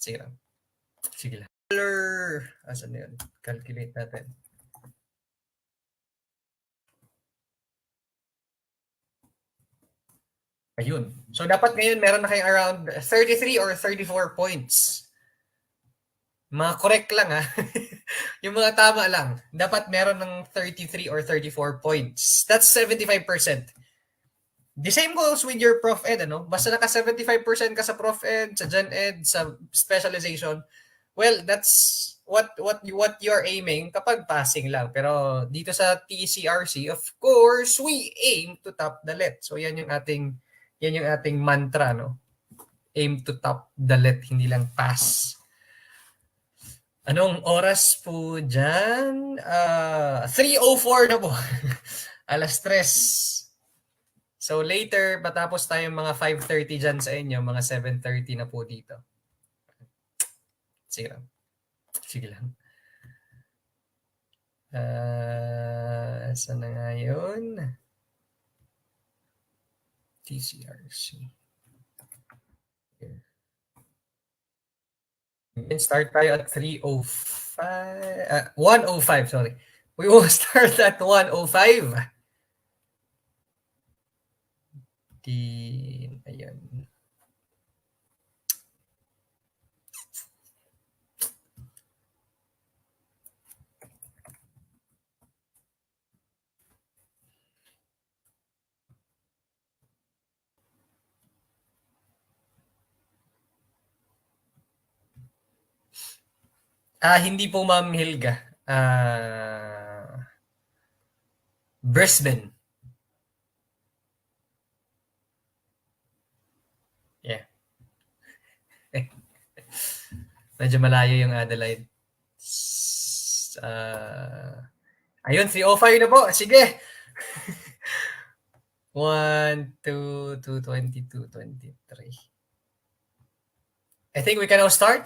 Sige lang. Sige lang. Asan na yun? Calculate natin. Ayun. So, dapat ngayon meron na kayong around 33 or 34 points. Mga correct lang ha. Yung mga tama lang. Dapat meron ng 33 or 34 points. That's 75%. The same goes with your Prof Ed, ano? Basta naka 75% ka sa Prof Ed, sa Gen Ed, sa specialization, well, that's what you're aiming kapag passing lang. Pero dito sa TCRC, of course, we aim to top the let. So yan yung ating mantra, no? Aim to top the let, hindi lang pass. Anong oras po dyan? 3:04 na po. Alas 3. So later, matapos tayo mga 5:30 dyan sa inyo, mga 7:30 na po dito. Sige lang. Sige lang. Saan na nga yun? TCRC. Here. Start tayo at 3:05. 1:05, sorry. We will start at 1:05. Ayan. Hindi po Ma'am Hilga. Brisbane. Yeah. Medyo malayo yung Adelaide. Ayun, 3:05 na po. Sige. 1, 2, 22, 23. I think we can now start.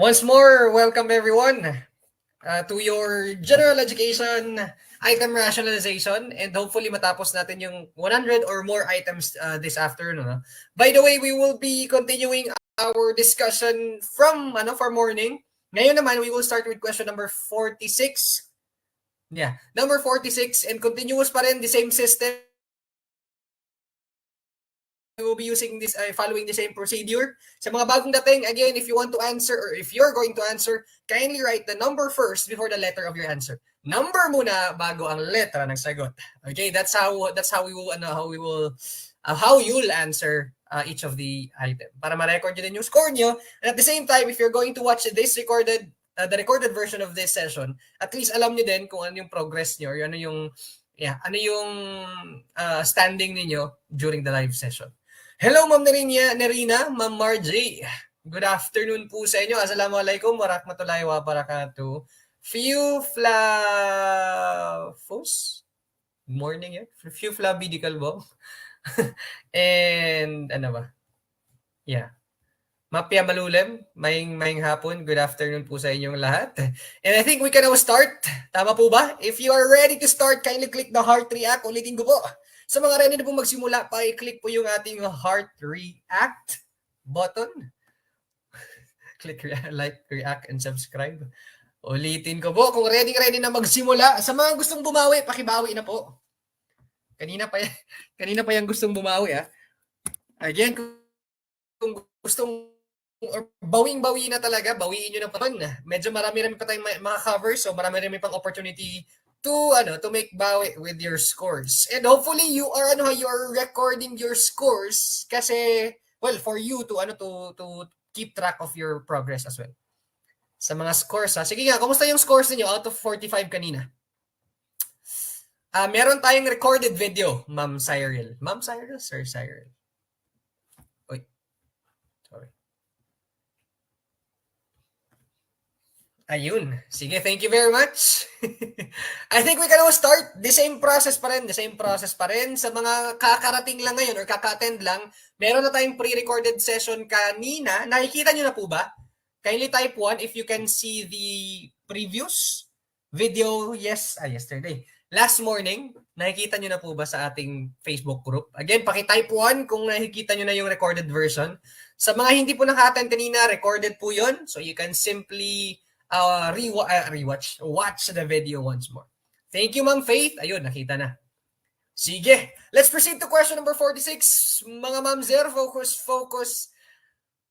Once more, welcome everyone to your general education item rationalization, and hopefully matapos natin yung 100 or more items this afternoon. By the way, we will be continuing our discussion from morning. Ngayon naman, we will start with question number 46. Yeah, number 46, and continuous pa rin, the same system. We will be using this, following the same procedure. Sa mga bagong dating, again, if you want to answer or if you're going to answer, kindly write the number first before the letter of your answer. Number muna bago ang letra ng sagot. Okay, that's how you'll answer each of the item. Para ma-record nyo din yung score nyo. And at the same time, if you're going to watch this recorded, the recorded version of this session, at least alam nyo din kung ano yung progress nyo or ano yung standing ninyo during the live session. Hello, Ma'am Nerina, Ma'am Margie. Good afternoon po sa inyo. Assalamualaikum warahmatullahi wabarakatuh. Flavos? Good morning, yeah. Flabidical ba? And ano ba? Yeah. Mapia Malulem, maing hapon. Good afternoon po sa inyong lahat. And I think we can now start. Tama po ba? If you are ready to start, kindly click the heart react. Ulitin ko po. Sa mga ready na po magsimula, pa-click po yung ating heart react button. Click like, react, and subscribe. Ulitin ko po, kung ready na magsimula. Sa mga gustong bumawi, pakibawi na po. Kanina pa yung gustong bumawi. Again, kung gustong bawing-bawi na talaga, bawiin nyo na pa. Medyo marami pa tayong mga covers, so marami pang opportunity to make bawi with your scores. And hopefully you are recording your scores kasi for you to keep track of your progress as well. Sa mga scores sige nga, kumusta yung scores niyo out of 45 kanina? Meron tayong recorded video, Ma'am Cyril. Ma'am Cyril, Sir Cyril. Oy. Sorry. Ayun. Sige, thank you very much. I think we can now start. The same process pa rin. Sa mga kakarating lang ngayon or kaka-attend lang, meron na tayong pre-recorded session kanina. Nakikita nyo na po ba? Kindly type 1 if you can see the previous video yesterday. last morning, nakikita nyo na po ba sa ating Facebook group? Again, paki-type 1 kung nakikita nyo na yung recorded version. Sa mga hindi po naka-attend kanina, recorded po yun. So you can simply watch the video once more. Thank you, Ma'am Faith. Ayun, nakita na. Sige, let's proceed to question number 46. Mga Ma'am Zer, focus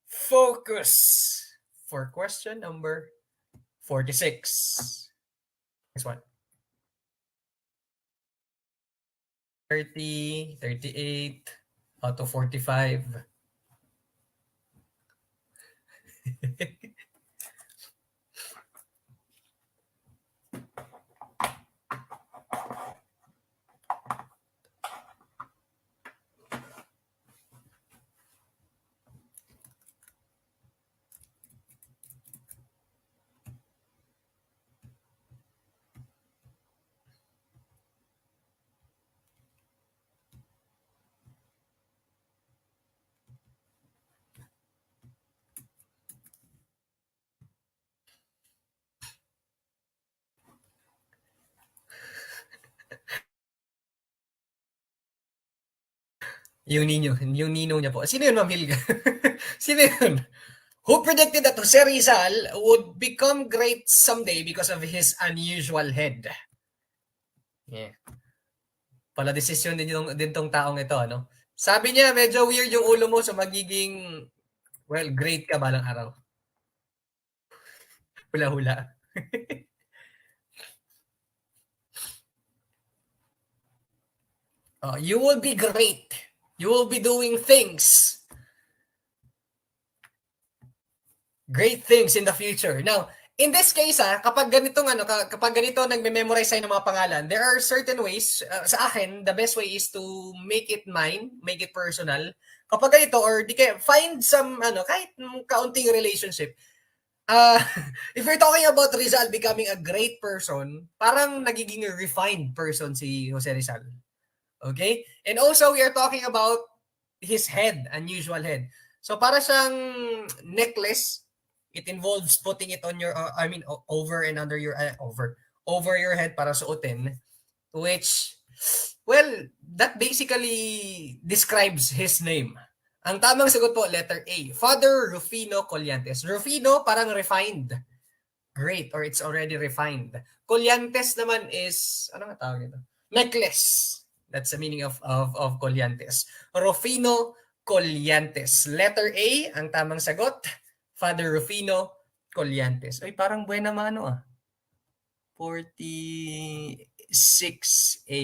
for question number 46. Next one. 30, 38, out of 45. Yung ninong niya po. Sino yun, Ma'am Hilga? Sino yun? Who predicted that Jose Rizal would become great someday because of his unusual head? Yeah. Pala desisyon din tong taong ito, ano? Sabi niya, medyo weird yung ulo mo, so magiging, well, great ka balang araw. Hula-hula. You will be great. You will be doing great things in the future. Now, in this case, kapag ganito nagme-memorize tayo ng mga pangalan, there are certain ways, sa akin, the best way is to make it mine, make it personal. Kapag ganito, or di kaya, find some, kahit kaunting relationship. If you're talking about Rizal becoming a great person, parang nagiging refined person si Jose Rizal. Okay? And also, we are talking about his head, unusual head. So, para siyang necklace. It involves putting it on your, over and under your, over your head para suotin. Which, well, that basically describes his name. Ang tamang sagot po, letter A. Father Rufino Collantes. Rufino, parang refined. Great, or it's already refined. Collantes naman is, ano nga tawag nito? Necklace. That's the meaning of Collantes. Rufino Collantes. Letter A, ang tamang sagot. Father Rufino Collantes. Ay, parang buena mano 46 A.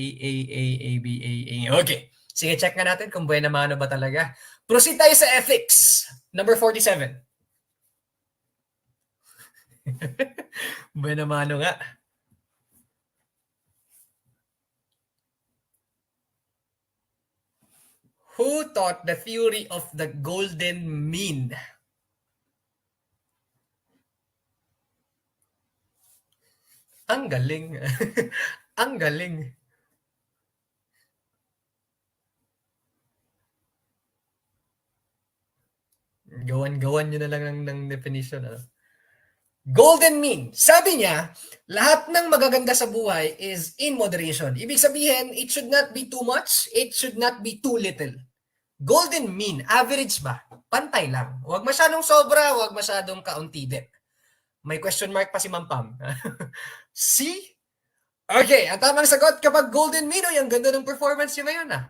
Okay. Sige, check nga natin kung buena mano ba talaga. Proceed tayo sa ethics. Number 47. Buena mano nga. Who taught the theory of the golden mean? Ang galing. Ang galing. Gawan nyo na lang ng definition. Golden mean. Sabi niya, lahat ng magaganda sa buhay is in moderation. Ibig sabihin, it should not be too much, it should not be too little. Golden mean, average ba? Pantay lang. Huwag masyadong sobra, huwag masyadong kaunti din. May question mark pa si Ma'am Pam. See? Okay, ang tamang sagot kapag golden mean, ang ganda ng performance niya ngayon.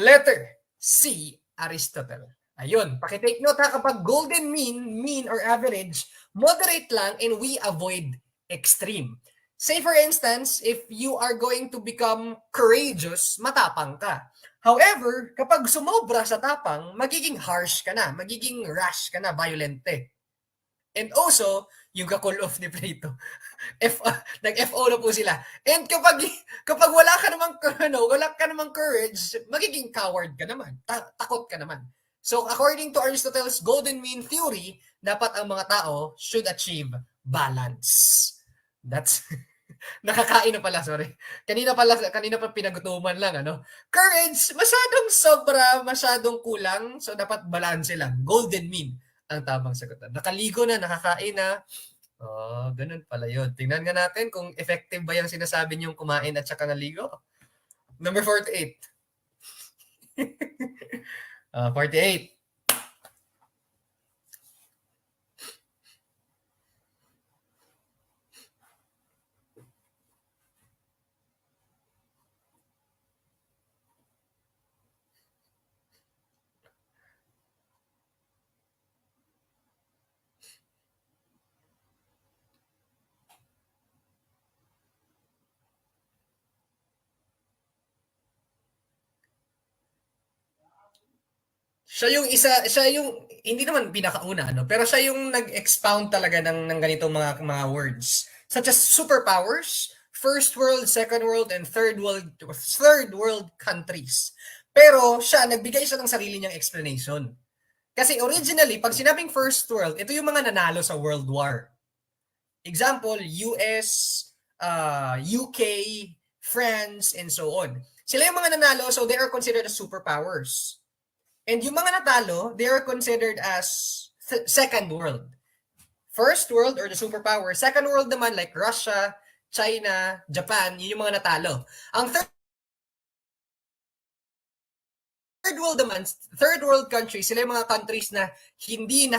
Letter C, Aristotle. Ayun, pakitake note kapag golden mean or average, moderate lang and we avoid extreme. Say for instance, if you are going to become courageous, matapang ka. However, kapag sumobra sa tapang, magiging harsh ka na, magiging rash ka na, violente. And also, yung ka-call off ni Plato. Nag-FO na po sila. And kapag wala ka namang courage, magiging coward ka naman. Takot ka naman. So, according to Aristotle's golden mean theory, dapat ang mga tao should achieve balance. That's nakakain na pala, sorry. Kanina pa pinagutuman lang, Courage, masyadong sobra, masyadong kulang, so dapat balance lang. Golden mean ang tamang sagot. Nakaligo na, nakakain na, Ganun pala yun. Tingnan nga natin kung effective ba yung sinasabi niyong kumain at saka naligo. Number 48. 48. Siya yung hindi naman pinakauna ano, pero siya yung nag-expound talaga ng ganitong mga words such as superpowers, first world, second world and third world countries. Pero nagbigay siya ng sarili niyang explanation. Kasi originally, pag sinabing first world, ito yung mga nanalo sa World War. Example, US, UK, France, and so on. Sila yung mga nanalo, so they are considered as superpowers. And yung mga natalo, they are considered as second world. First world or the superpower. Second world naman like Russia, China, Japan, yun yung mga natalo. Ang third world countries, sila yung mga countries na hindi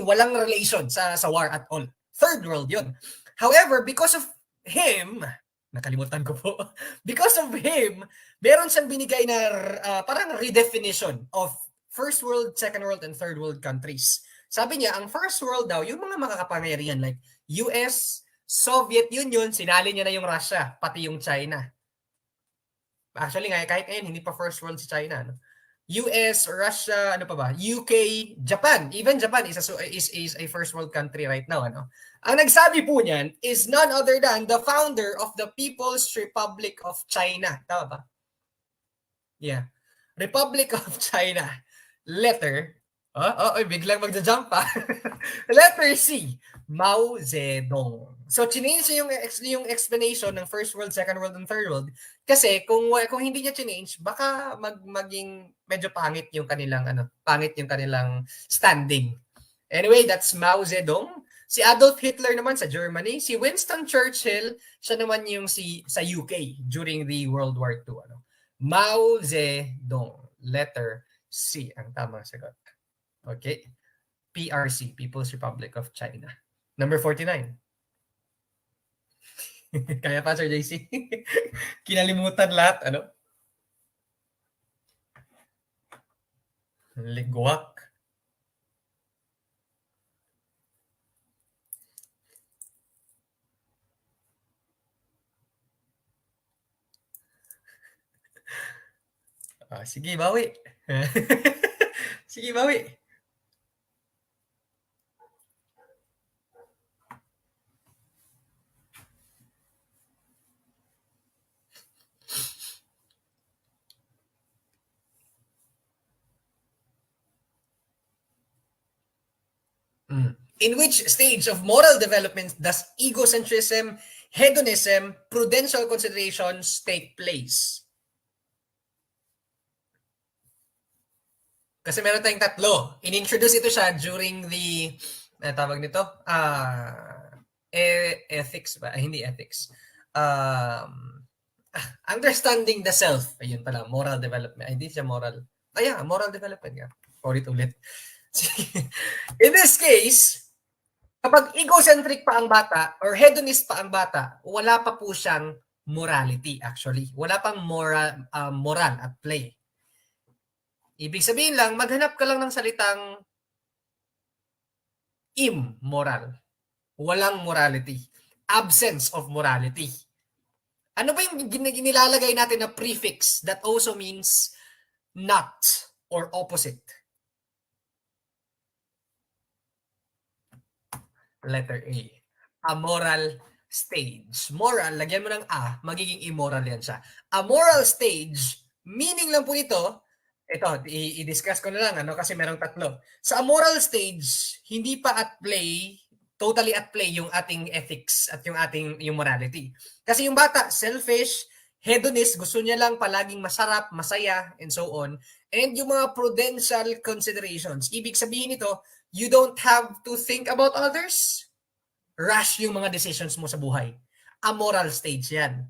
walang relation sa war at all. Third world yun. However, because of him, nakalimutan ko po, because of him, meron siyang binigay na parang redefinition of first world, second world, and third world countries. Sabi niya, ang first world daw, yung mga makakapangyarihan like US, Soviet Union, sinali niya na yung Russia, pati yung China. Actually, kahit ngayon, hindi pa first world si China. No? US, Russia, ano pa ba? UK, Japan. Even Japan is a first world country right now. Ano? Ang nagsabi po niyan is none other than the founder of the People's Republic of China. Tama ba? Yeah. Republic of China. Letter. Biglang magja-jump pa. Letter C. Mao Zedong. So, change yung explanation ng first world, second world, and third world. Kasi kung hindi niya change, baka maging medyo pangit yung kanilang standing. Anyway, that's Mao Zedong. Si Adolf Hitler naman sa Germany, si Winston Churchill, siya naman yung sa UK during the World War II. Mao Zedong. Letter C ang tamang sagot. Okay. PRC, People's Republic of China. Number 49. Kaya pa, Sir JC? Kinalimutan lahat, ano? Ligwak. Sige, bawi. Sige, bawi. In which stage of moral development does egocentrism, hedonism, prudential considerations take place? Kasi meron tayong tatlo. In-introduce ito siya during the, tawag nito, ethics ba? Hindi ethics. Understanding the self. Ayun pala, moral development. Hindi siya moral. Moral development nga. Ulit. In this case, kapag egocentric pa ang bata or hedonist pa ang bata, wala pa po siyang morality actually. Wala pang moral at play. Ibig sabihin lang, maghanap ka lang ng salitang immoral. Walang morality. Absence of morality. Ano ba yung nilalagay natin na prefix that also means not or opposite? Letter A. Amoral stage. Moral, lagyan mo ng A, magiging immoral yan siya. A moral stage, meaning lang po ito i-discuss ko na lang kasi merong tatlo. Sa moral stage, hindi pa totally at play yung ating ethics at yung morality. Kasi yung bata, selfish, hedonist, gusto niya lang palaging masarap, masaya, and so on. And yung mga prudential considerations, ibig sabihin nito, you don't have to think about others. rash yung mga decisions mo sa buhay. Amoral stage yan.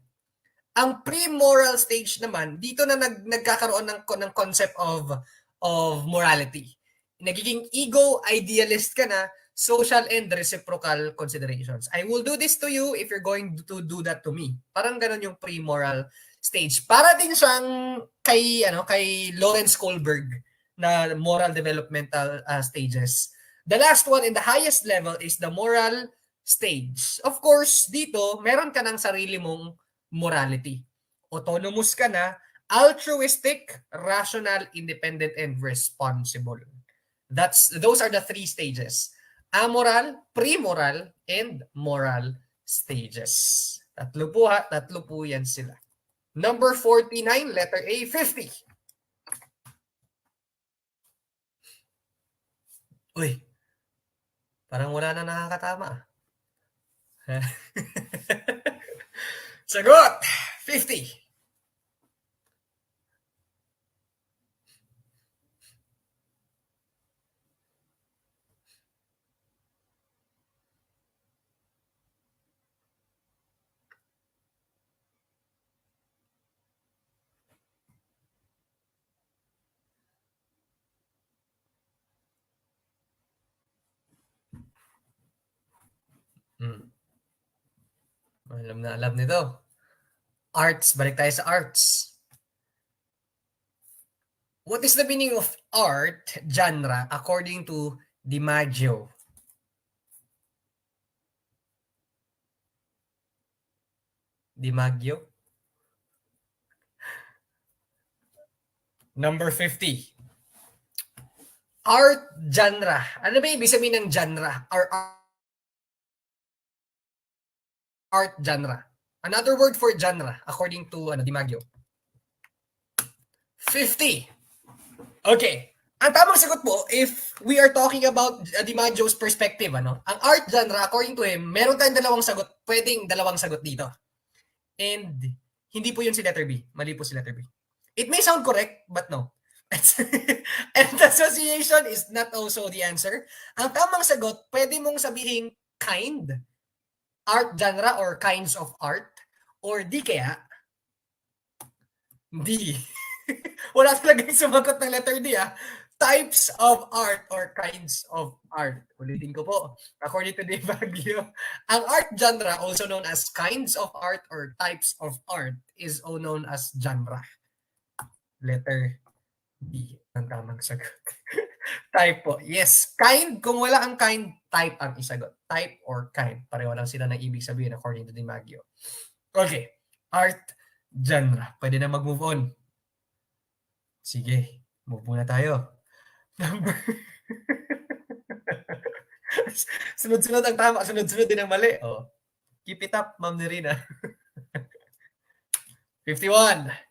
Ang pre-moral stage naman, dito na nagkakaroon ng concept of morality. Nagiging ego idealist ka na, social and reciprocal considerations. I will do this to you if you're going to do that to me. Parang ganun yung pre-moral stage. Para din siyang kay Lawrence Kohlberg na moral developmental stages. The last one in the highest level is the moral stage. Of course, dito meron ka ng sarili mong morality. Autonomous ka na, altruistic, rational, independent, and responsible. Those are the three stages. Amoral, pre-moral, and moral stages. Tatlo po yan sila. Number 49, letter A, 50. Uy, parang wala na nakakatama. Sagot, 50. Alam na alam nito. Arts, balik tayo sa arts. What is the meaning of art genre according to DiMaggio? DiMaggio? Number 50. Art genre. Ano ba ibig sabihin ng genre? Or art genre. Another word for genre according to DiMaggio. 50. Okay. Ang tamang sagot po, if we are talking about DiMaggio's perspective, ang art genre, according to him, meron tayong dalawang sagot. Pwedeng dalawang sagot dito. And hindi po yun si letter B. Mali po si letter B. It may sound correct, but no. And association is not also the answer. Ang tamang sagot, pwede mong sabihin kind, art genre or kinds of art, or di kaya, D. Wala talagang sumagot ng letter D, types of art or kinds of art. Ulitin ko po. According to DiMaggio, ang art genre, also known as kinds of art or types of art, is known as genre. Letter D ang tamang sagot. Type po. Yes, kind. Kung wala ang kind, type ang isagot. Type or kind. Pareho lang sila ng ibig sabihin according to DiMaggio. Okay. Art genre. Pwede na mag-move on. Sige. Move muna tayo. Number... sunod-sunod ang tama. Sunod-sunod din ang mali. Oh. Keep it up, Ma'am Nerina. 51.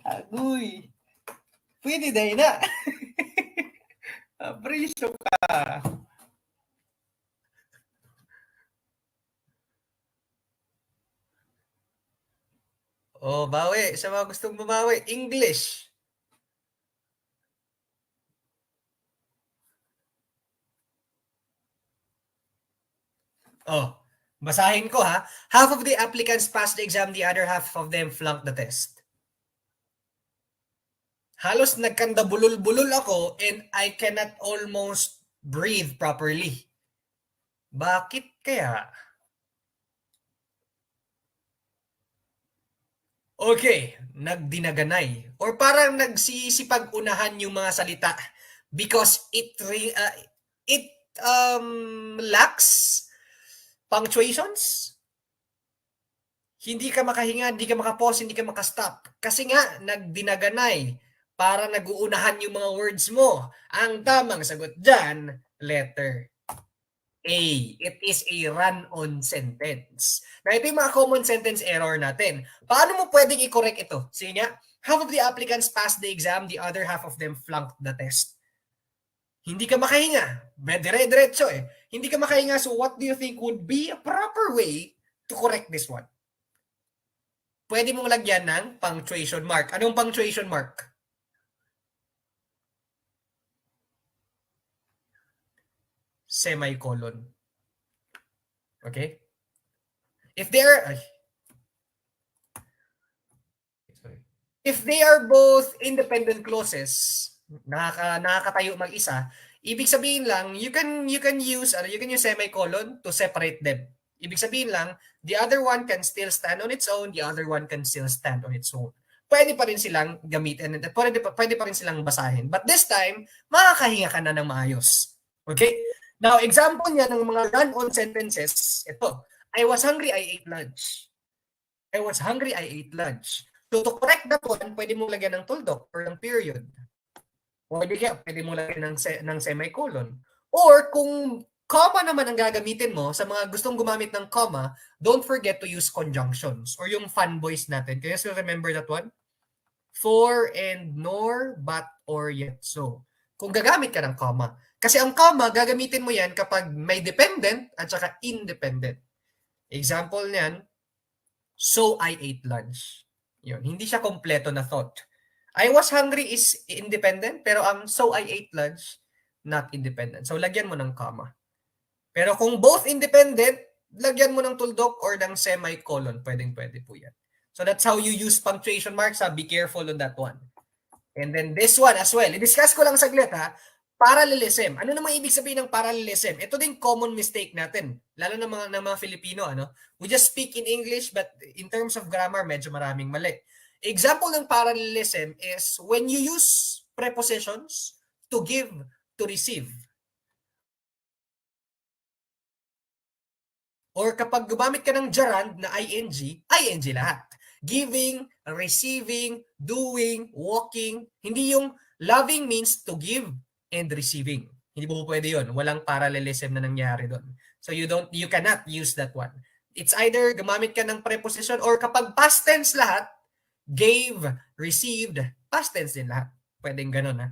Agoy. Pwede dahil na. Abriso ka. Oh, bawi. Sa mga gustong bumawi. English. Oh, basahin ko ha. Half of the applicants passed the exam, the other half of them flunked the test. Halos nagkandabulol-bulol ako and I cannot almost breathe properly. Bakit kaya? Okay, nagdinaganay. Or parang nagsisipag-unahan yung mga salita because it lacks punctuations. Hindi ka makahinga, hindi ka makapause, hindi ka makastop. Kasi nga, nagdinaganay. Para nag-uunahan yung mga words mo. Ang tamang sagot dyan, letter A. It is a run-on sentence. Na ito yung mga common sentence error natin. Paano mo pwedeng i-correct ito? Sige nga, half of the applicants passed the exam, the other half of them flunked the test. Hindi ka makahinga. Dire-diretso eh. Hindi ka makahinga. So what do you think would be a proper way to correct this one? Pwede mong lagyan ng punctuation mark. Anong punctuation mark? Semicolon. Okay? If they are both independent clauses, nakakatayo mag-isa, ibig sabihin lang, you can use semicolon to separate them. Ibig sabihin lang, the other one can still stand on its own, the other one can still stand on its own. Pwede pa rin silang gamitin, pwede pa rin silang basahin. But this time, makakahinga ka na ng maayos. Okay? Now, example niya ng mga run-on sentences, ito. I was hungry, I ate lunch. I was hungry, I ate lunch. So to correct that one, pwede mong lagyan ng tuldok or ng period. Pwede mong lagyan ng semicolon. Or kung comma naman ang gagamitin mo, sa mga gustong gumamit ng comma, don't forget to use conjunctions or yung fanboys natin. Can you still remember that one? For and nor, but, or, yet, so. Kung gagamit ka ng comma. Kasi ang comma, gagamitin mo yan kapag may dependent at saka independent. Example niyan, so I ate lunch. Yun, hindi siya kompleto na thought. I was hungry is independent, pero ang so I ate lunch, not independent. So lagyan mo ng comma. Pero kung both independent, lagyan mo ng tuldok or ng semicolon. Pwede po yan. So that's how you use punctuation marks. Be careful on that one. And then this one as well. I-discuss ko lang saglit ha. Parallelism. Ano namang ibig sabihin ng parallelism? Ito din common mistake natin. Lalo ng mga Filipino. We just speak in English but in terms of grammar, medyo maraming mali. Example ng parallelism is when you use prepositions to give, to receive. Or kapag gumamit ka ng gerund na ing lahat. Giving, receiving, doing, walking. Hindi yung loving means to give and receiving. Hindi po pwede yun. Walang parallelism na nangyari doon. So you cannot use that one. It's either gumamit ka ng preposition or kapag past tense lahat, gave, received, past tense din lahat. Pwedeng ganun ha.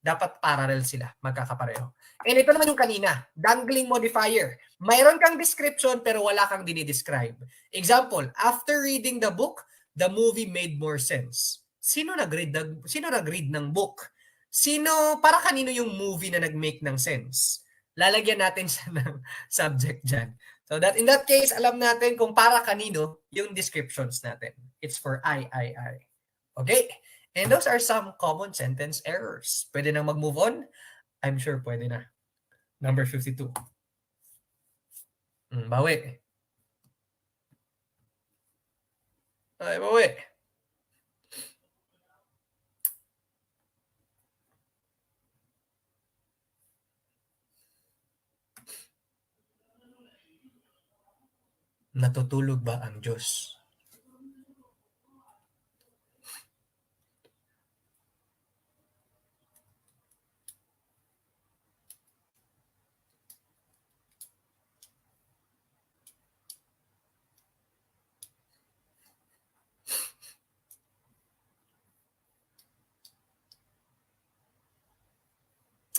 Dapat parallel sila, magkakapareho. And ito naman yung kanina, dangling modifier. Mayroon kang description pero wala kang dinidescribe. Example, after reading the book, the movie made more sense. Sino nag-read ng book? Para kanino yung movie na nag-make ng sense? Lalagyan natin siya ng subject dyan. So in that case, alam natin kung para kanino yung descriptions natin. It's for I. Okay? And those are some common sentence errors. Pwede na mag-move on? I'm sure pwede na. Number 52. Bawi. Ay, bawi. Natutulog ba ang Diyos?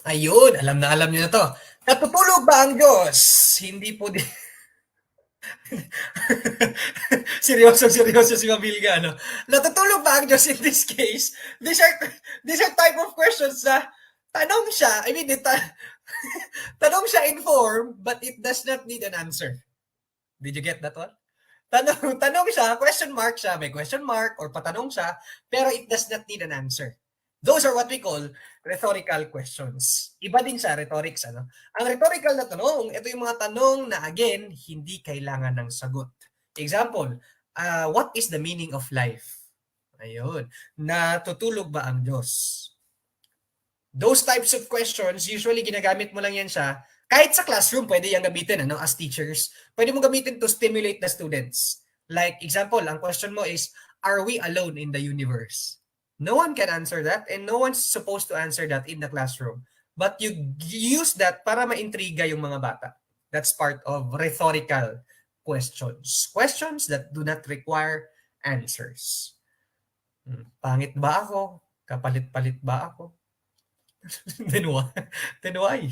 Ayun, alam niyo na to. Natutulog ba ang Diyos? Hindi po din. seryoso si Mabilga, Natutulog ba ang Diyos in this case? These are type of questions na tanong siya, tanong siya in form, but it does not need an answer. Did you get that one? Tanong siya, question mark siya, may question mark, or patanong siya, pero it does not need an answer. Those are what we call rhetorical questions. Iba din sa rhetorics. Ang rhetorical na tanong, ito yung mga tanong na again, hindi kailangan ng sagot. Example, what is the meaning of life? Ayun. Natutulog ba ang Diyos? Those types of questions, usually ginagamit mo lang yan siya. Kahit sa classroom, pwede yung gamitin as teachers. Pwede mo gamitin to stimulate the students. Like example, ang question mo is, are we alone in the universe? No one can answer that and no one's supposed to answer that in the classroom. But you use that para ma-intriga yung mga bata. That's part of rhetorical questions. Questions that do not require answers. Pangit ba ako? Kapalit-palit ba ako? Then why?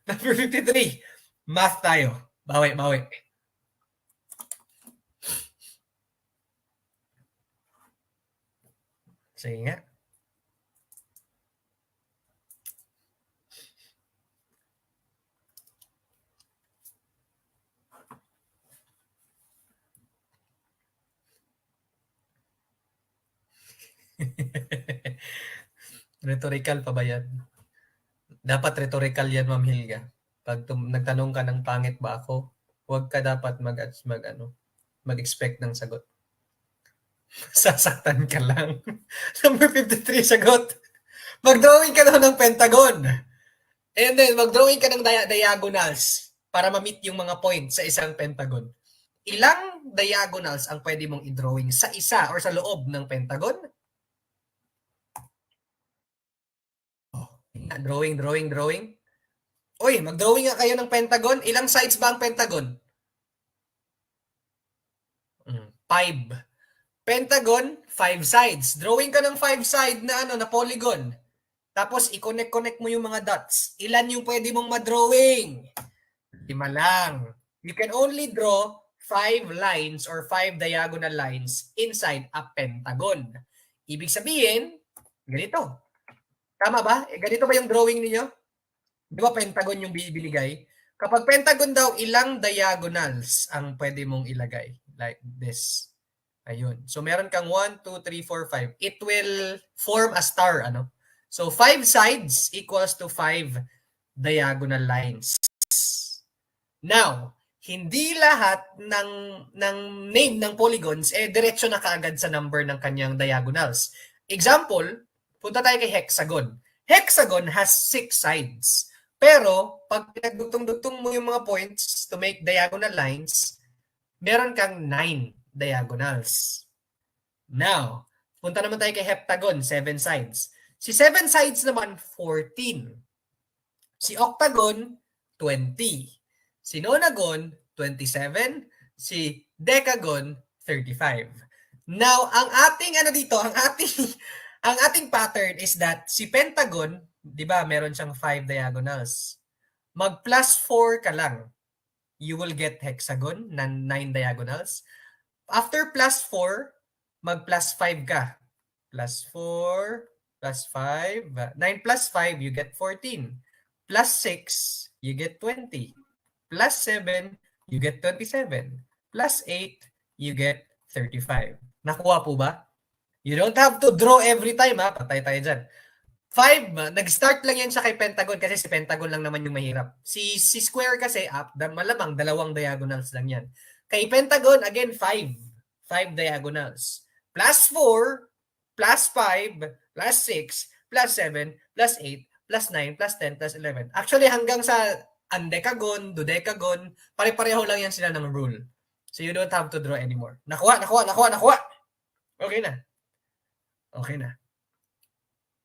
Number 53. Math tayo. Bawi, bawi. Sige nga. Rhetorical pa ba yan? Dapat rhetorical yan, Ma'am Hilga. Pag nagtanong ka ng pangit ba ako, huwag ka dapat mag-expect ng sagot. Sasaktan ka lang. Number 53, sagot. Mag-drawing ka daw ng pentagon. And then, mag-drawing ka ng diagonals para ma-meet yung mga points sa isang pentagon. Ilang diagonals ang pwede mong i-drawing sa isa or sa loob ng pentagon? Drawing. Uy, mag-drawing nga kayo ng pentagon. Ilang sides ba ang pentagon? 5. Pentagon, 5 sides. Drawing ka ng 5 side na polygon. Tapos i-connect mo yung mga dots. Ilan yung pwede mong ma-drawing? 5 lang. You can only draw 5 lines or 5 diagonal lines inside a pentagon. Ibig sabihin, ganito. Tama ba? Ganito ba yung drawing niyo? Di ba pentagon yung binigay? Kapag pentagon daw, ilang diagonals ang pwede mong ilagay? Like this. Ayun. So meron kang 1, 2, 3, 4, 5. It will form a star. So 5 sides equals to 5 diagonal lines. Now, hindi lahat ng name ng polygons diretso na kaagad sa number ng kanyang diagonals. Example, punta tayo kay hexagon. Hexagon has 6 sides. Pero, pag pinagdugtong-dugtong mo yung mga points to make diagonal lines, meron kang 9 diagonals. Now, punta naman tayo kay heptagon, 7 sides. Si 7 sides naman, 14. Si octagon, 20. Si nonagon, 27. Si decagon, 35. Now, ang ating ang ating pattern is that si pentagon, 'di ba, meron siyang 5 diagonals. Mag plus 4 ka lang. You will get hexagon na 9 diagonals. After plus 4, mag plus 5 ka. Plus 4, plus 5. 9 plus 5, you get 14. Plus 6, you get 20. Plus 7, you get 27. Plus 8, you get 35. Nakuha po ba? You don't have to draw every time, ha? Patay tayo dyan. 5, nag-start lang yan siya kay pentagon kasi si pentagon lang naman yung mahirap. Si square kasi, malamang 2 diagonals lang yan. Kay pentagon, again, 5. 5 diagonals. Plus 4, plus 5, plus 6, plus 7, plus 8, plus 9, plus 10, plus 11. Actually, hanggang sa andecagon, dodecagon, pare-pareho lang yan sila ng rule. So you don't have to draw anymore. Nakuha. Okay na.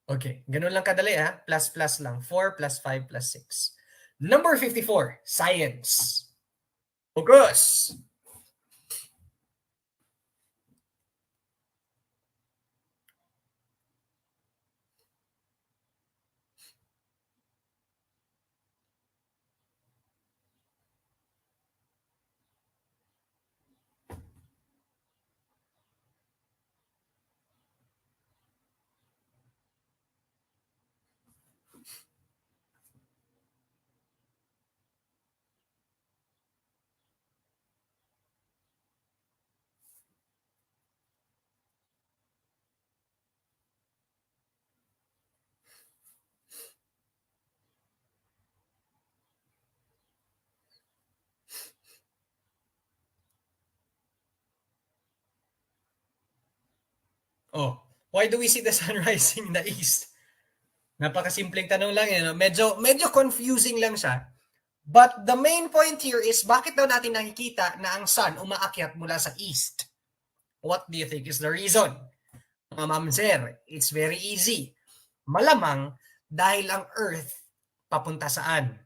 Okay, ganun lang kadali, ha? Plus lang. 4 plus 5 plus 6. Number 54, science. Focus. Oh, why do we see the sun rising in the east? Napakasimpleng tanong lang yan. Medyo confusing lang siya. But the main point here is bakit daw natin nakikita na ang sun umaakyat mula sa east? What do you think is the reason? Mga ma'am sir, it's very easy. Malamang dahil ang earth papunta saan?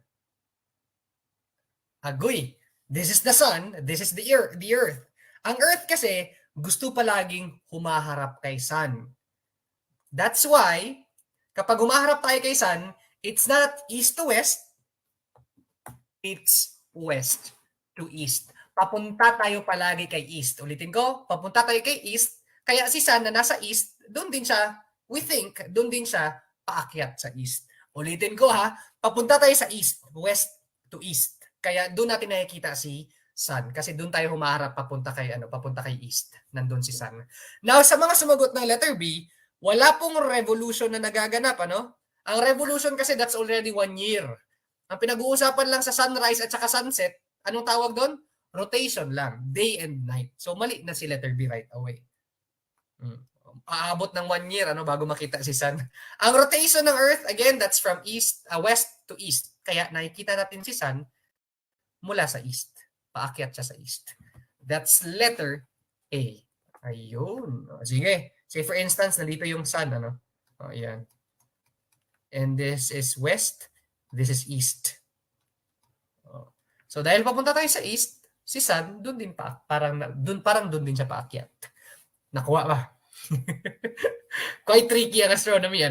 Agoy, this is the sun, this is the earth. Ang earth kasi gusto palaging humaharap kay sun. That's why, kapag humaharap tayo kay sun, it's not east to west, it's west to east. Papunta tayo palagi kay east. Ulitin ko, papunta tayo kay east. Kaya si Sun na nasa east, doon din siya, we think, doon din siya paakyat sa east. Ulitin ko ha, papunta tayo sa east, west to east. Kaya doon natin nakikita si Sun kasi doon tayo humaharap papunta kay east. Nandun si Sun. Now sa mga sumagot ng letter B, wala pong revolution na nagaganap, ano? Ang revolution kasi that's already 1 year. Ang pinag-uusapan lang sa sunrise at saka sunset, anong tawag doon? Rotation lang, day and night. So mali na si letter B right away. Aabot ng 1 year bago makita si Sun. Ang rotation ng Earth, again, that's from west to east. Kaya nakikita natin si Sun mula sa east. Paakyat siya sa east. That's letter A. Ayun. Sige. Say for instance, nandito yung Sun. Ayan. And this is west. This is east. So dahil papunta tayo sa east, si Sun, doon din parang doon din siya paakyat. Nakuha ba? Quite tricky ang astronomy,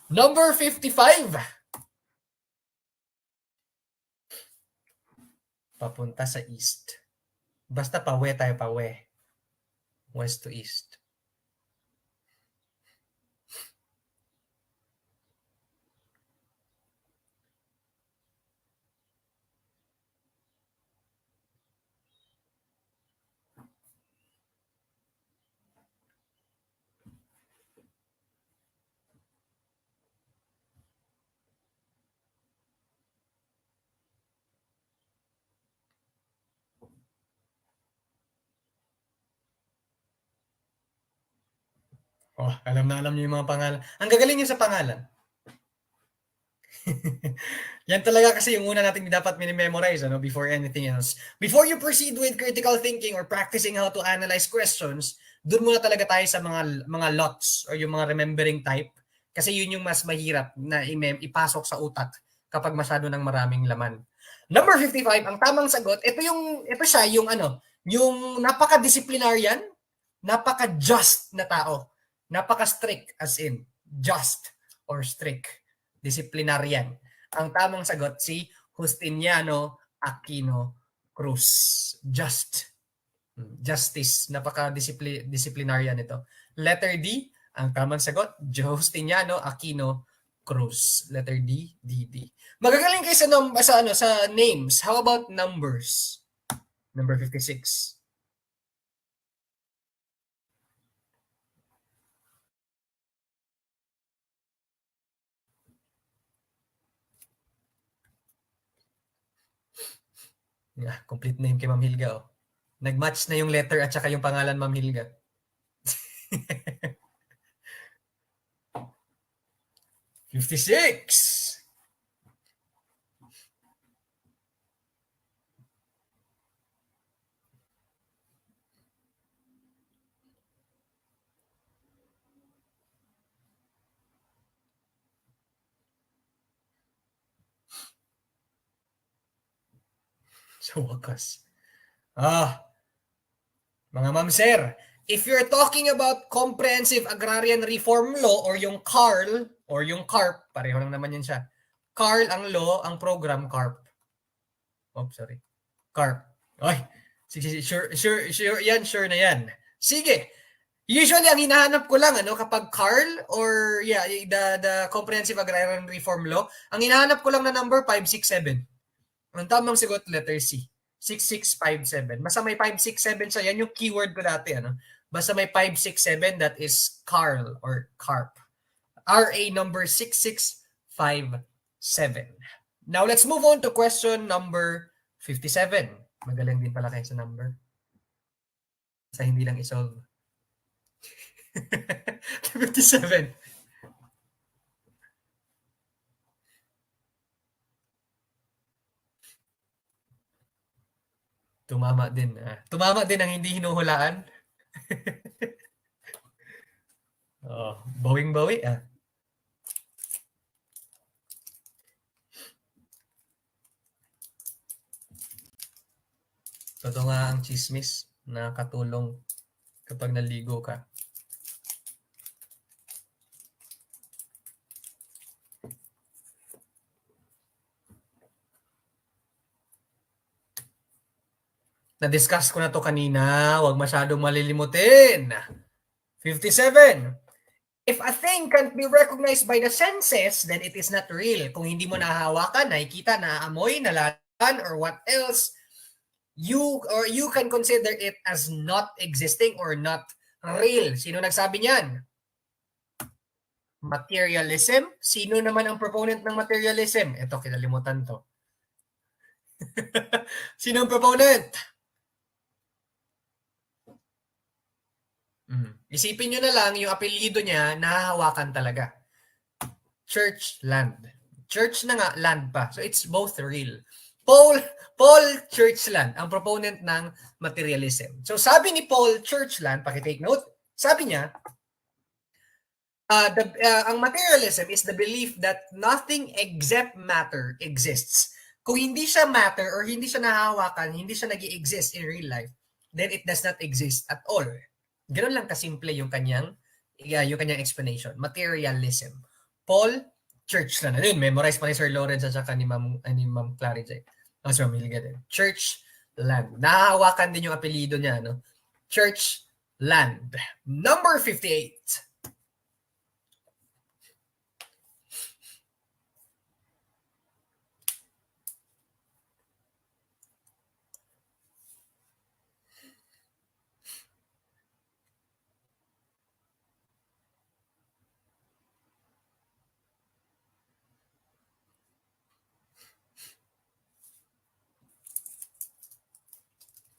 Number 55. Papunta sa east. Basta pawe tayo pawe. West to east. Oh, alam niyo yung mga pangalan. Ang gagaling niyo sa pangalan. Yan talaga kasi yung una natin dapat minimemorize before anything else. Before you proceed with critical thinking or practicing how to analyze questions, doon muna talaga tayo sa mga lots or yung mga remembering type kasi yun yung mas mahirap na ipasok sa utak kapag masyado ng maraming laman. Number 55, ang tamang sagot, ito siya yung yung napaka-disciplinarian, napaka-just na tao. Napaka-strict as in just or strict. Disciplinarian. Ang tamang sagot si Justiniano Aquino Cruz. Just. Justice. Napaka-disciplinarian ito. Letter D, ang tamang sagot, Justiniano Aquino Cruz. Letter D, D. Magagaling kayo sa names. How about numbers? Number 56. Yeah, complete name kay Ma'am Hilga. Nag-match na yung letter at saka yung pangalan, Ma'am Hilga. $56. Sa wakas. Mga ma'am sir, if you're talking about Comprehensive Agrarian Reform Law or yung CARL or yung CARP, pareho lang naman yan siya. CARL ang law, ang program CARP. Sorry. CARP. Oy, sure yan, sure na yan. Sige. Usually ang hinahanap ko lang kapag CARL or the Comprehensive Agrarian Reform Law, ang hinahanap ko lang na number 567. Ang tamang sagot, letter C. 6657. Basta may 567 siya. Yan yung keyword ko dati. Basta may 567, that is CARL or CARP. RA number 6657. Now, let's move on to question number 57. Magaling din pala kayo sa number. Sa hindi lang isolve. 57. Tumama din. Tumama din ang hindi hinuhulaan. Bawing-bawi. Ito nga ang chismis na katulong kapag naligo ka. Na-discuss ko na to kanina, huwag masyadong malilimutin. 57. If a thing can't be recognized by the senses, then it is not real. Kung hindi mo nahahawakan, nakikita, naaamoy, nalatan, or what else, you can consider it as not existing or not real. Sino nagsabi niyan? Materialism. Sino naman ang proponent ng materialism? Ito, kinalimutan to. Sino ang proponent? Isipin nyo na lang, yung apelyido niya, nahahawakan talaga. Church land. Church na nga, land pa. So it's both real. Paul Churchland, ang proponent ng materialism. So sabi ni Paul Churchland, pakitake note, sabi niya, ang materialism is the belief that nothing except matter exists. Kung hindi siya matter or hindi siya nahahawakan, hindi siya nag-i-exist in real life, then it does not exist at all. Ganoon lang kasimple yung kanyang explanation. Materialism. Paul Churchland. Ayun, memorize pa ni Sir Lawrence at saka ni Ma'am Clary. Mas mamiliga din. Churchland. Nahahawakan din yung apelyido niya, no? Churchland. Number 58.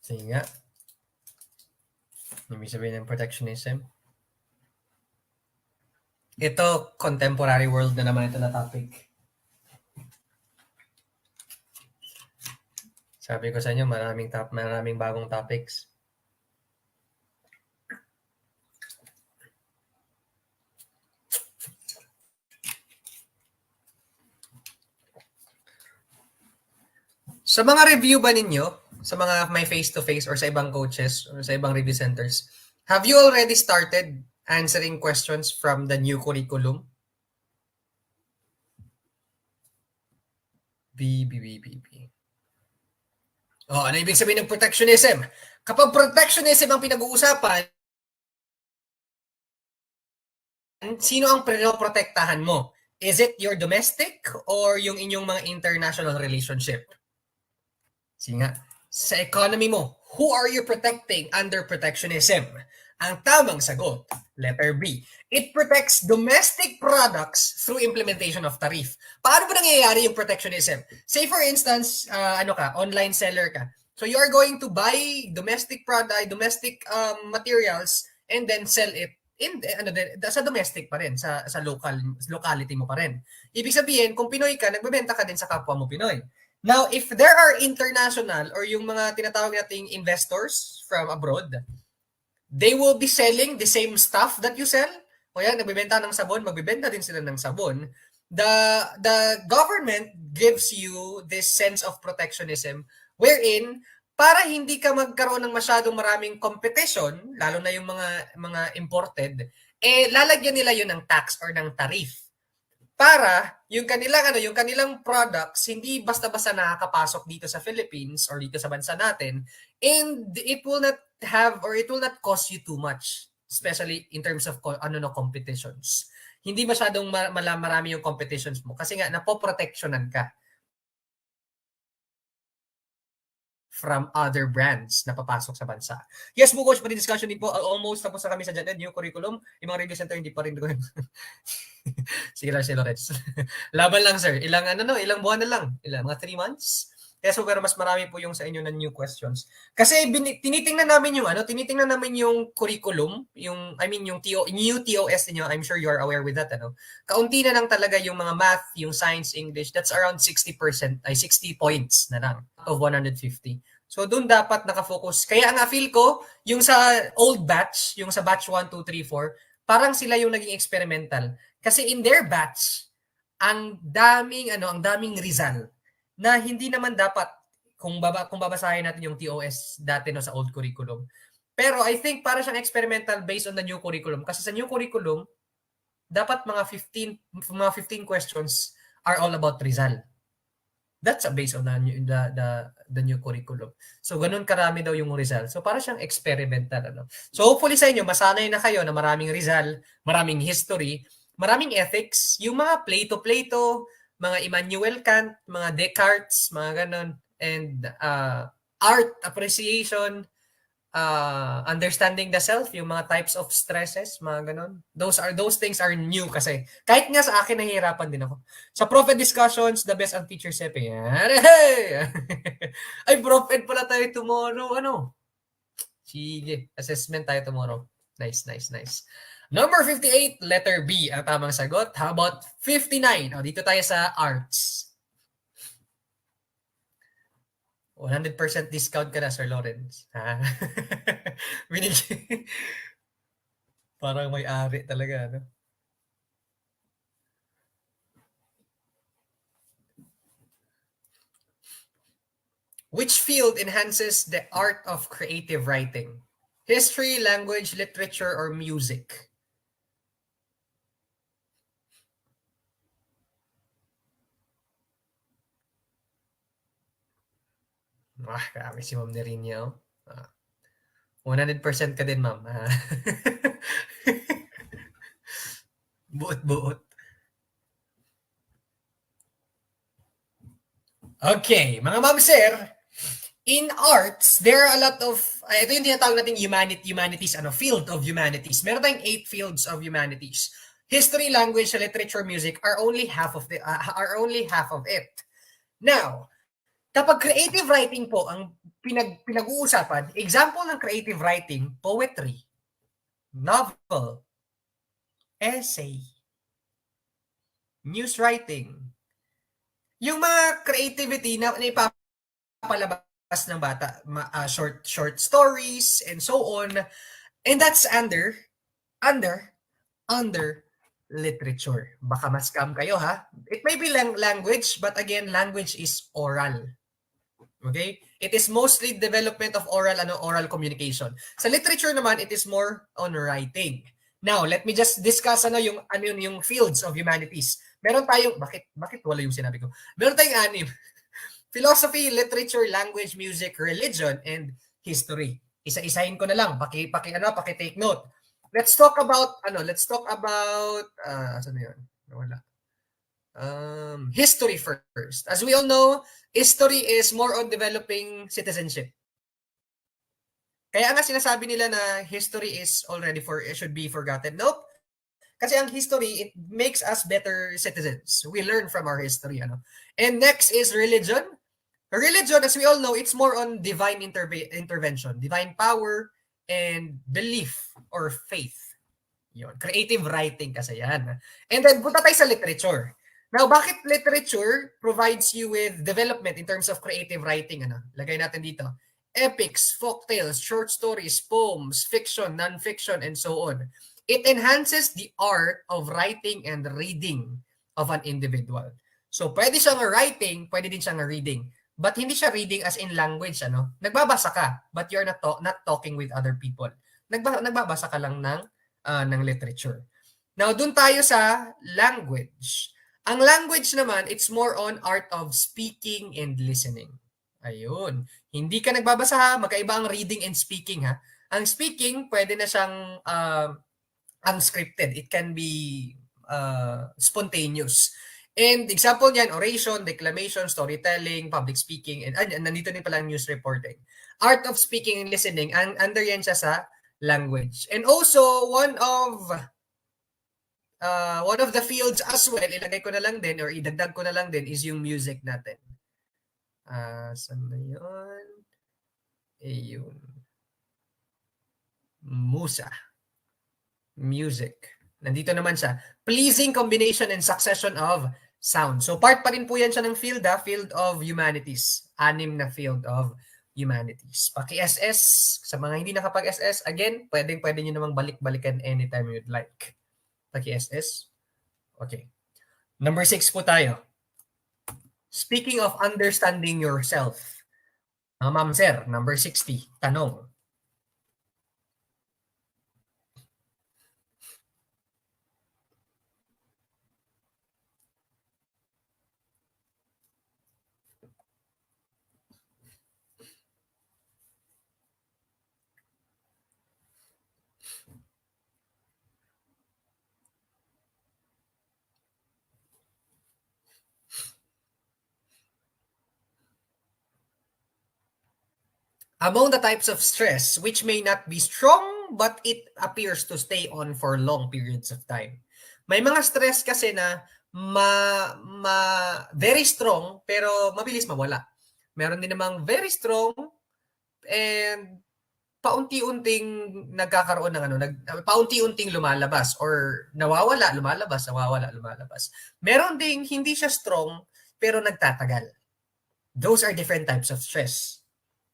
Sige nga. Ibig sabihin ng protectionism. Ito, contemporary world na naman ito na topic. Sabi ko sa inyo, maraming bagong topics. Sa mga review ba ninyo, sa mga may face-to-face or sa ibang coaches or sa ibang review centers, have you already started answering questions from the new curriculum? B. Ano ibig sabihin ng protectionism? Kapag protectionism ang pinag-uusapan, sino ang pinoprotektahan mo? Is it your domestic or yung inyong mga international relationship? Sige nga. Sa economy mo, who are you protecting under protectionism? Ang tamang sagot, letter B. It protects domestic products through implementation of tariff. Paano ba nangyayari yung protectionism? Say for instance, online seller ka. So you are going to buy domestic materials and then sell it sa domestic pa rin, sa locality mo pa rin. Ibig sabihin, kung Pinoy ka, nagbebenta ka din sa kapwa mo Pinoy. Now, if there are international or yung mga tinatawag nating investors from abroad, they will be selling the same stuff that you sell. O yan, nagbebenta ng sabon, magbebenta din sila ng sabon. The government gives you this sense of protectionism wherein para hindi ka magkaroon ng masyadong maraming competition, lalo na yung mga imported, lalagyan nila yun ng tax or ng tariff. Para yung kanilang products hindi basta-basta nakakapasok dito sa Philippines or dito sa bansa natin, and it will not cost you too much, especially in terms of competitions. Hindi masyadong marami yung competitions mo kasi nga napoprotectionan ka from other brands na papasok sa bansa. Yes, Coach, pa rin discussion din po. Almost tapos na kami sa new curriculum. Yung mga review center hindi pa rin doon. Sige lang, Lawrence. Laban lang, sir. Ilang buwan na lang. Mga 3 months? Yes, pero mas marami po yung sa inyo na new questions. Kasi tinitingnan namin yung curriculum, yung new TOS niyo. I'm sure you are aware with that, Kaunti na lang talaga yung mga math, yung science, English. That's around 60% ay 60 points na lang of 150. So doon dapat nakafocus. Kaya nga feel ko, yung sa old batch, yung sa batch 1, 2, 3, 4, parang sila yung naging experimental. Kasi in their batch, ang daming Rizal na hindi naman dapat kung babasahin natin yung TOS dati sa old curriculum. Pero I think para siyang experimental based on the new curriculum. Kasi sa new curriculum, dapat mga 15 questions are all about Rizal. That's based on the new curriculum. So ganun karami daw yung Rizal. So para siyang experimental ano. So hopefully sa inyo masanay na kayo na maraming Rizal, maraming history, maraming ethics, yung mga Plato, mga Immanuel Kant, mga Descartes, mga ganun, and art appreciation, understanding the self, yung mga types of stresses, mga ganun. Those things are new kasi. Kahit nga sa akin nahihirapan din ako. Sa Prof Ed discussions, the best ang teacher Sepe. Hey! Ay, Prof Ed pala tayo tomorrow. Ano? Sige, assessment tayo tomorrow. Nice. Number 58, letter B ang tamang sagot. How about 59? O, dito tayo sa arts. 100% discount ka na, Sir Lawrence. Ha? Parang may-ari talaga, no? Which field enhances the art of creative writing? History, language, literature, or music? Grabe si Ma'am Nerinia. 100% ka din, Ma'am. Buot-buot. Okay, mga Ma'am Sir, in arts, there are a lot of, ito yung tinatawag natin humanities, field of humanities. Meron tayong 8 fields of humanities. History, language, literature, music are only half of it. Now, kapag creative writing po ang pinag-uusapan, example ng creative writing, poetry, novel, essay, news writing. Yung mga creativity na ipapalabas ng bata, short stories and so on. And that's under literature. Baka ma-scam kayo ha. It may be language, but again, language is oral. Okay? It is mostly development of oral communication. Sa literature naman, it is more on writing. Now, let me just discuss yung fields of humanities. Meron tayong, bakit wala yung sinabi ko? Meron tayong 6. Philosophy, literature, language, music, religion, and history. Isa-isahin ko na lang, paki-take note. Let's talk about saan na yun? Wala. History first. As we all know, history is more on developing citizenship. Kaya nga sinasabi nila na history should be forgotten. Nope. Kasi ang history, it makes us better citizens. We learn from our history. And next is religion. Religion, as we all know, it's more on divine intervention, divine power, and belief or faith. Yun. Creative writing kasi yan. And then, punta tayo sa literature. Now, bakit literature provides you with development in terms of creative writing? Lagay natin dito. Epics, folktales, short stories, poems, fiction, non-fiction, and so on. It enhances the art of writing and reading of an individual. So, pwede siyang writing, pwede din siyang reading. But hindi siya reading as in language. Nagbabasa ka, but you're not talking with other people. Nagbabasa ka lang ng literature. Now, dun tayo sa language. Ang language naman, it's more on art of speaking and listening. Ayun. Hindi ka nagbabasa ha, magkaiba ang reading and speaking ha. Ang speaking, pwede na siyang unscripted. It can be spontaneous. And example niyan, oration, declamation, storytelling, public speaking, and nandito din pala news reporting. Art of speaking and listening, under yan siya sa language. And also, one of the fields as well, ilagay ko na lang din or idagdag ko na lang din is yung music natin. Saan na yun? Ayun. Musa. Music. Nandito naman siya. Pleasing combination and succession of sound. So part pa rin po yan siya ng field of humanities. 6 na field of humanities. Paki-SS, sa mga hindi nakapag-SS, again, pwede nyo namang balik-balikan anytime you'd like. Paki-SS. Okay. Number 6 po tayo. Speaking of understanding yourself. Ma'am Sir, number 60. Tanong. Among the types of stress, which may not be strong, but it appears to stay on for long periods of time. May mga stress kasi na very strong, pero mabilis mawala. Meron din namang very strong and paunti-unting nagkakaroon ng paunti-unting lumalabas or nawawala, lumalabas, nawawala, lumalabas. Meron ding hindi siya strong pero nagtatagal. Those are different types of stress.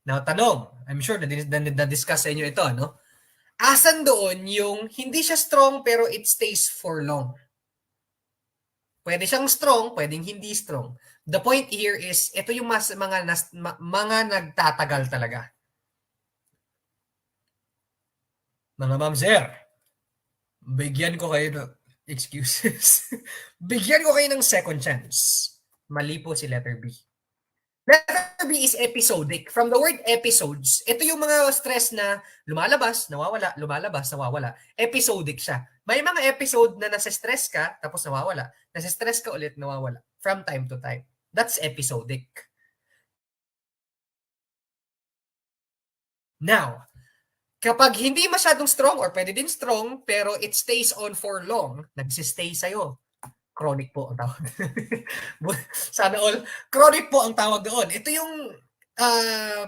Now, tanong, I'm sure na-discuss sa inyo ito, no? Asan doon yung hindi siya strong pero it stays for long? Pwede siyang strong, pwedeng hindi strong. The point here is, ito yung mga nagtatagal talaga. Mga ma'am sir, bigyan ko kayo ng excuses. Bigyan ko kayo ng second chance. Mali po si letter B. Letter B is episodic. From the word episodes, ito yung mga stress na lumalabas, nawawala, lumalabas, nawawala. Episodic siya. May mga episode na nasa-stress ka, tapos nawawala. Nasa-stress ka ulit, nawawala. From time to time. That's episodic. Now, kapag hindi masyadong strong or pwede din strong, pero it stays on for long, nagsistay sa'yo. Chronic po ang tawag. Sana all. Chronic po ang tawag doon. Ito yung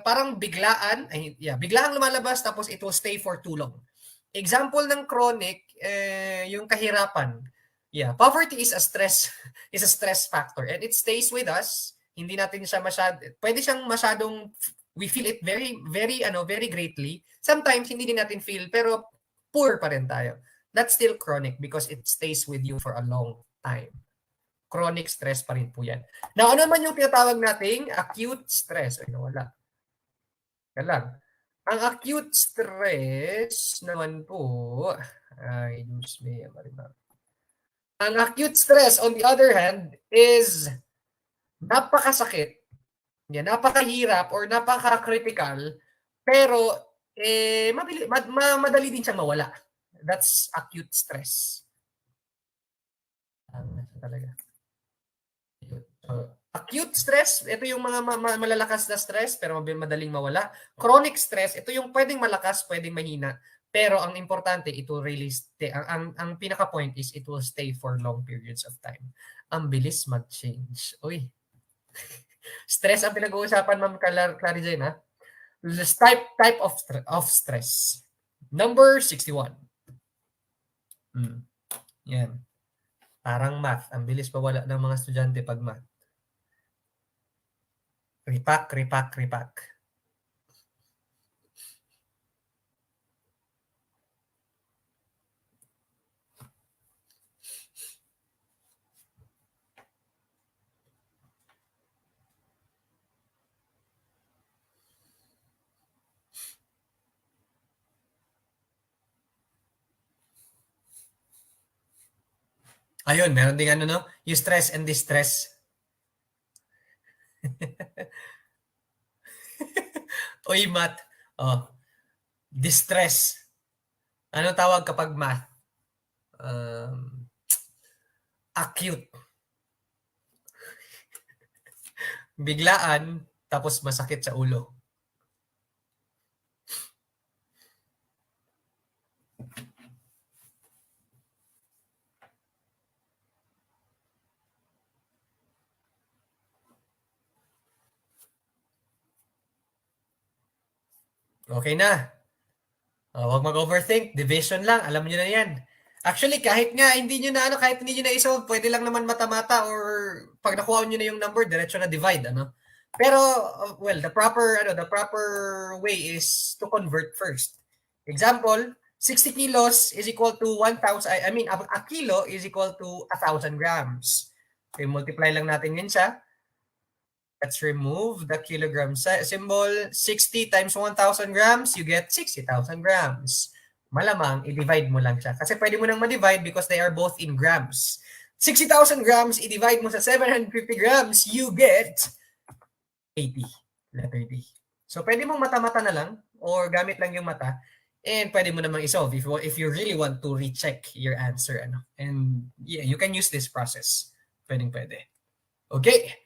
parang biglaang lumalabas tapos it will stay for too long. Example ng chronic, yung kahirapan. Yeah, poverty is a stress factor and it stays with us. Hindi natin siya pwede siyang masyadong we feel it very very greatly. Sometimes hindi din natin feel pero poor pa rin tayo. That's still chronic because it stays with you for a long time. Chronic stress pa rin po yan. Now, ano man yung tinatawag nating acute stress? Ay, nawala. Yan lang. Ang acute stress naman po, ay, Diyos me, ang acute stress, on the other hand, is napakasakit, napakahirap, or napaka-critical, pero madali din siyang mawala. That's acute stress. Talaga. Acute stress, ito yung mga malalakas na stress pero madaling mawala. Chronic stress, ito yung pwedeng malakas, pwedeng mahina. Pero ang importante, it will really stay. Ang pinaka-point is it will stay for long periods of time. Ang bilis mag-change. Uy. Stress ang pinag-uusapan, Ma'am Clarizen, ha? This type of stress. Number 61. Yan. Parang math. Ang bilis mawala ng mga estudyante pag math. Repack. Ayun, meron ding no? Yung stress and distress. Uy, math. Oh. Distress. Ano tawag kapag math? Acute. Biglaan, tapos masakit sa ulo. Okay na. Huwag mag-overthink. Division lang. Alam niyo na yan. Actually, kahit hindi niyo na isolve, pwede lang naman mata-mata or pag nakuha niyo na yung number, diretso na divide, Pero, well, the proper way is to convert first. Example, 60 kilos is equal to 1,000, a kilo is equal to 1,000 grams. Okay, multiply lang natin yun siya. Let's remove the kilogram symbol. 60 times 1,000 grams, you get 60,000 grams. Malamang, i-divide mo lang siya. Kasi pwede mo nang ma-divide because they are both in grams. 60,000 grams, i-divide mo sa 750 grams, you get 80. Letter D. So, pwede mong mata-mata na lang or gamit lang yung mata and pwede mo namang isolve if you really want to recheck your answer. And yeah, you can use this process. Pwede. Okay.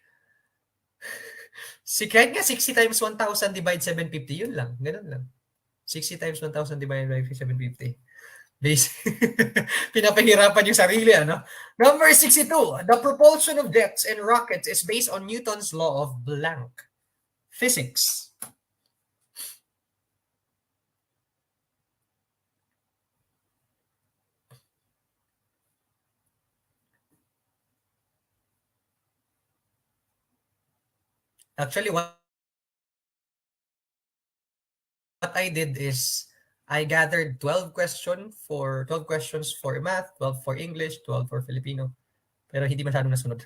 Kahit nga 60 times 1,000 divide 750, yun lang. Ganun lang. 60 times 1,000 divided by 750. Base. Pinapahirapan yung sarili, ano? Number 62. The propulsion of jets and rockets is based on Newton's law of blank. Physics. Actually, what I did is I gathered 12 questions for math, 12 for English, 12 for Filipino. Pero hindi masyadong nasunod.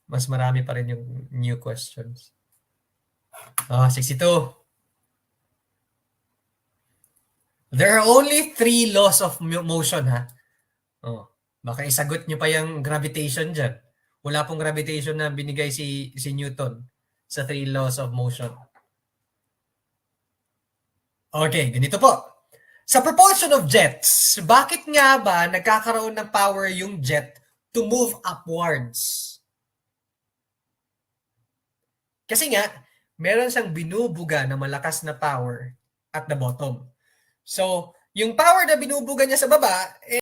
Mas marami pa rin yung new questions. 62. There are only 3 laws of motion, ha? Oh, baka isagot nyo pa yung gravitation dyan. Wala pong gravitation na binigay si Newton sa 3 laws of motion. Okay, ganito po. Sa propulsion of jets, bakit nga ba nagkakaroon ng power yung jet to move upwards? Kasi nga, meron siyang binubuga na malakas na power at the bottom. So, yung power na binubuga niya sa baba,